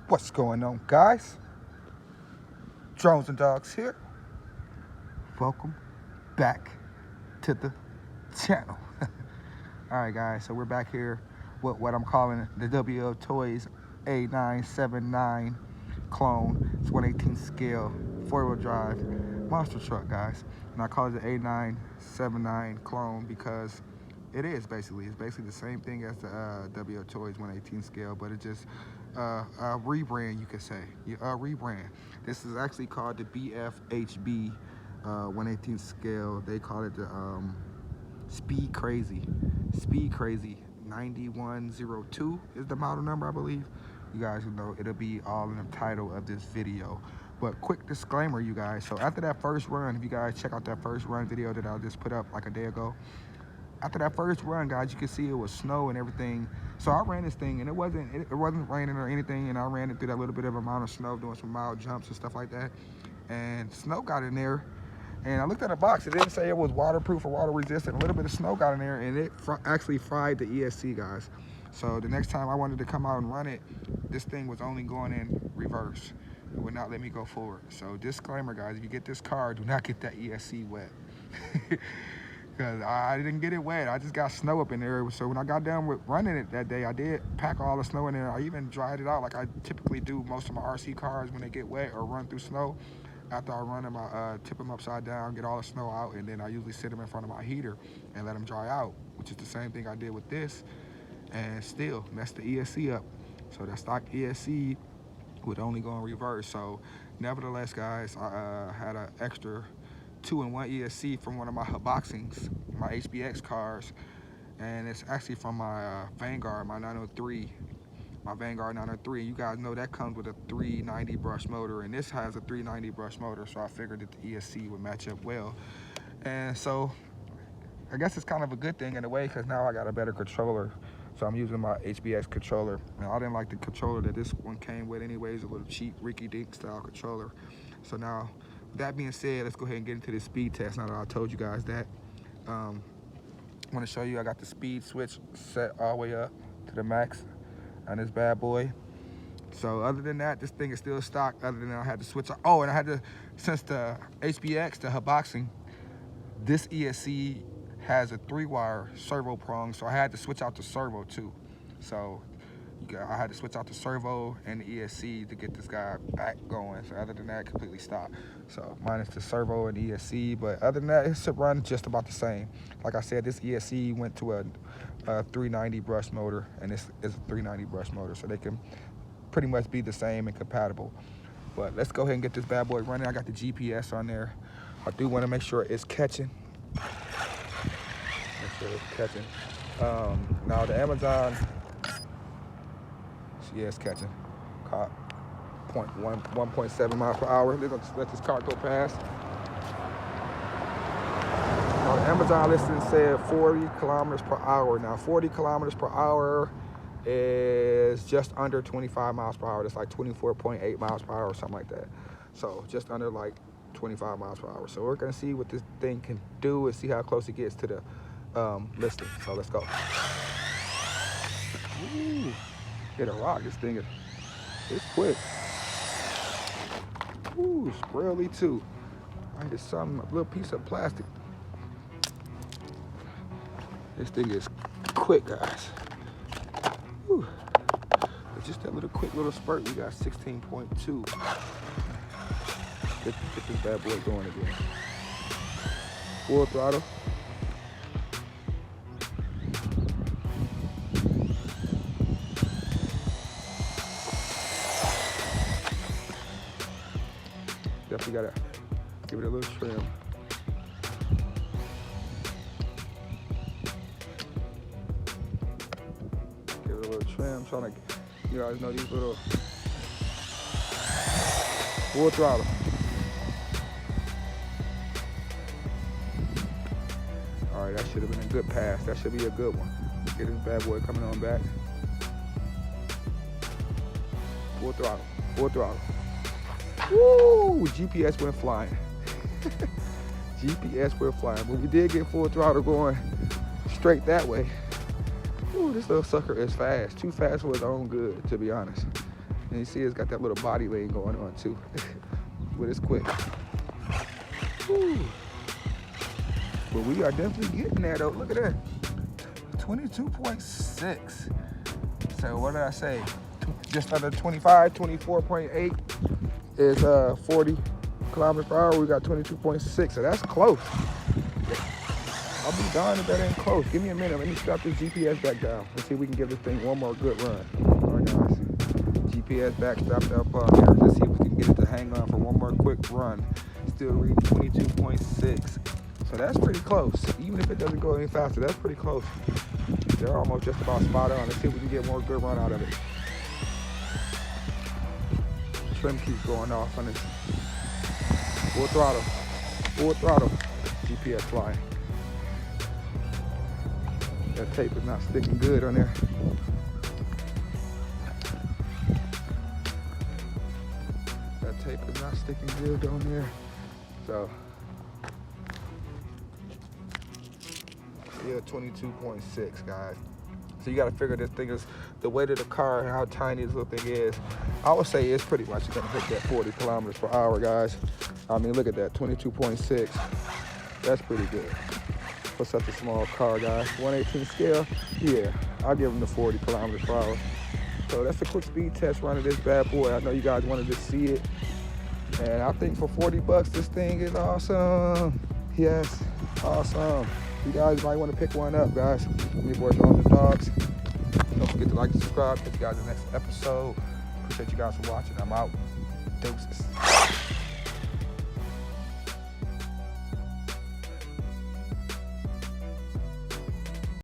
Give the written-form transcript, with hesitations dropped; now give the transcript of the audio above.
What's going on, guys? Drones and Dogs here. Welcome back to the channel. Alright guys, so we're back here with what I'm calling the WLTOYS A979 clone. It's 1/18 scale, 4-wheel drive monster truck, guys. And I call it the A979 clone because it's basically the same thing as the WLTOYS 1/18 scale, but it just a rebrand, you could say. A rebrand. This is actually called the BFHB 1/18 scale. They call it the Speed Crazy 9102 is the model number, I believe. You guys will know, it'll be all in the title of this video. But quick disclaimer, you guys. So after that first run, if you guys check out that first run video that I just put up like a day ago, after that first run, guys, you can see it was snow and everything. So I ran this thing, and it wasn't raining or anything, and I ran it through that little bit of amount of snow, doing some mild jumps and stuff like that. And snow got in there, and I looked at the box. It didn't say it was waterproof or water resistant. A little bit of snow got in there, and it actually fried the ESC, guys. So the next time I wanted to come out and run it, this thing was only going in reverse. It would not let me go forward. So disclaimer, guys, if you get this car, do not get that ESC wet. Because I didn't get it wet. I just got snow up in there. So when I got done with running it that day, I did pack all the snow in there. I even dried it out like I typically do most of my RC cars when they get wet or run through snow. After I run them, I tip them upside down, get all the snow out, and then I usually sit them in front of my heater and let them dry out, which is the same thing I did with this, and still messed the ESC up. So that stock ESC would only go in reverse. So nevertheless, guys, I had an extra 2-in-1 ESC from one of my boxings, my HBX cars, and it's actually from my Vanguard, my 903, my Vanguard 903. You guys know that comes with a 390 brush motor, and this has a 390 brush motor, so I figured that the ESC would match up well. And so I guess it's kind of a good thing in a way, because now I got a better controller. So I'm using my HBX controller. Now, I didn't like the controller that this one came with anyways, a little cheap Ricky-Dink style controller. So now, that being said, let's go ahead and get into this speed test now that I told you guys that. I want to show you I got the speed switch set all the way up to the max on this bad boy. So other than that, this thing is still stock. Other than that, I had to switch. Oh, and I had to, since the HBX, the Hiboxing, this ESC has a 3-wire servo prong, so I had to switch out the servo too. So I had to switch out the servo and the ESC to get this guy back going. So other than that, completely stopped. So minus the servo and the ESC, but other than that, it should run just about the same. Like I said, this ESC went to a 390 brush motor, and this is a 390 brush motor, so they can pretty much be the same and compatible. But let's go ahead and get this bad boy running. I got the GPS on there. I do want to make sure it's catching. Make sure it's catching. Now the Amazon, yeah, it's catching. Caught 1.7 miles per hour. Let's let this car go past. Now the Amazon listing said 40 kilometers per hour. Now 40 kilometers per hour is just under 25 miles per hour. That's like 24.8 miles per hour or something like that. So just under like 25 miles per hour. So we're gonna see what this thing can do and see how close it gets to the listing. So let's go. Ooh, hit a rock. This thing it's quick. Ooh, squarely too. I hit a little piece of plastic. This thing is quick, guys. Ooh. But just that quick little spurt, we got 16.2. Get this bad boy going again. Full throttle. Definitely gotta give it a little trim. Give it a little trim. Trying to, you guys know these little full throttle. All right, that should have been a good pass. That should be a good one. Get this bad boy coming on back. Full throttle. Full throttle. Woo! GPS went flying. GPS went flying. But we did get full throttle going straight that way. Ooh, this little sucker is fast. Too fast for his own good, to be honest. And you see it's got that little body lean going on too. But it's quick. Whew. But we are definitely getting there though. Look at that. 22.6. So what did I say? Just under 25, 24.8 is 40 kilometers per hour. We got 22.6, so that's close. I'll be darned if that ain't close. Give me a minute. Let me strap this GPS back down. Let's see if we can give this thing one more good run. All right, guys. GPS back strapped up here. Let's see if we can get it to hang on for one more quick run. Still reading 22.6. So that's pretty close. Even if it doesn't go any faster, that's pretty close. They're almost just about spot on. Let's see if we can get more good run out of it. Trim keeps going off on this. Full throttle. Full throttle. GPS flying. That tape is not sticking good on there. That tape is not sticking good on there. So, yeah, 22.6, guys. So you gotta figure this thing is the weight of the car and how tiny this little thing is. I would say it's pretty much gonna hit that 40 kilometers per hour, guys. I mean, look at that, 22.6. That's pretty good for such a small car, guys. 1/18 scale, yeah, I'll give them the 40 kilometers per hour. So that's a quick speed test run of this bad boy. I know you guys wanted to see it. And I think for 40 bucks, this thing is awesome. Yes, awesome. You guys might want to pick one up, guys. We boys on the dogs. Don't forget to like and subscribe. Catch you guys in the next episode. Appreciate you guys for watching. I'm out. Deuces.